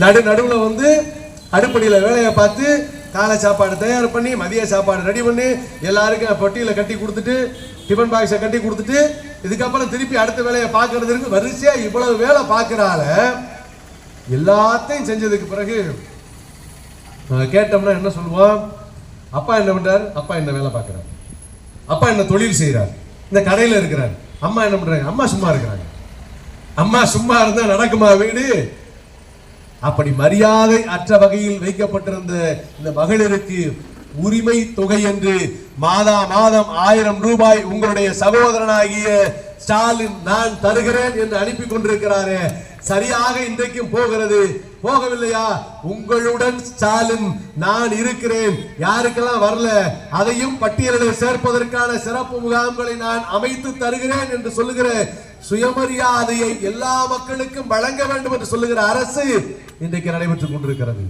நடுவுல வந்து அடுப்படியில் வேலையை பார்த்து காலை சாப்பாடு தயார் பண்ணி மதிய சாப்பாடு ரெடி பண்ணி எல்லாருக்கும் பொட்டியில கட்டி கொடுத்துட்டு டிஃபன் பாக்ஸை கட்டி கொடுத்துட்டு இதுக்கப்புறம் திருப்பி அடுத்த வேலையை பார்க்கறதுக்கு வரிசையா இவ்வளவு வேலை பார்க்கறால எல்லாத்தையும் செஞ்சதுக்கு பிறகு கேட்டோம்னா என்ன சொல்லுவோம்? அப்பா என்ன பண்றாரு? அப்பா என்ன வேலை பார்க்கிறார், அப்பா என்ன தொழில் செய்யறார், இந்த கடையில இருக்கிறார். அம்மா என்ன பண்றாங்க? அம்மா சும்மா இருக்கிறாங்க. அம்மா சும்மா இருந்தா நடக்குமா வீடு? அப்படி மரியாதை அற்ற வகையில் வைக்கப்பட்டிருந்த இந்த மகளிருக்கு உரிமை தொகை என்று மாதம் 1000 ரூபாய் உங்களுடைய சகோதரனாகிய ஸ்டாலின் நான் தருகிறேன் என்று அனுப்பி கொண்டிருக்கிறாரே, சரியாக இன்றைக்கும் போகிறது. போகவில்லையா? உங்களுடன் ஸ்டாலின் நான் இருக்கிறேன், யாருக்கெல்லாம் வரல அதையும் பட்டியலில் சேர்ப்பதற்கான சிறப்பு முகாம்களை நான் அமைத்து தருகிறேன் என்று சொல்லுகிற சுயமரியாதையை எல்லா மக்களுக்கும் வழங்க வேண்டும் என்று சொல்லுகிற அரசு இன்றைக்கு நடைபெற்றுக் கொண்டிருக்கிறது.